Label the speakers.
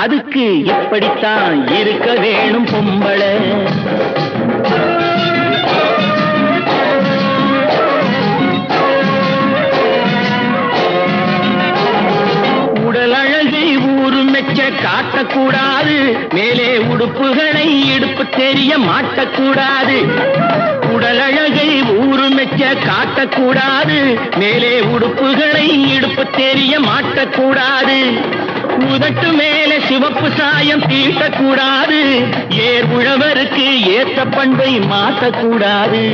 Speaker 1: அதுக்கு இப்படித்தான் இருக்க வேணும் பொம்பளை. உடல் அழகை ஊரு மெச்ச காட்டக்கூடாது, மேலே உடுப்புகளை இடுப்பு தெரிய மாட்டக்கூடாது. உடல் அழகை ஊரு மெச்ச காட்டக்கூடாது, மேலே உடுப்புகளை இடுப்பு தெரிய மாட்டக்கூடாது. உதட்டு மேலே சிவப்பு சாயம் தீட்டக்கூடாது, ஏர் உழவருக்கு ஏற்ற பண்பை மாற்றக்கூடாது.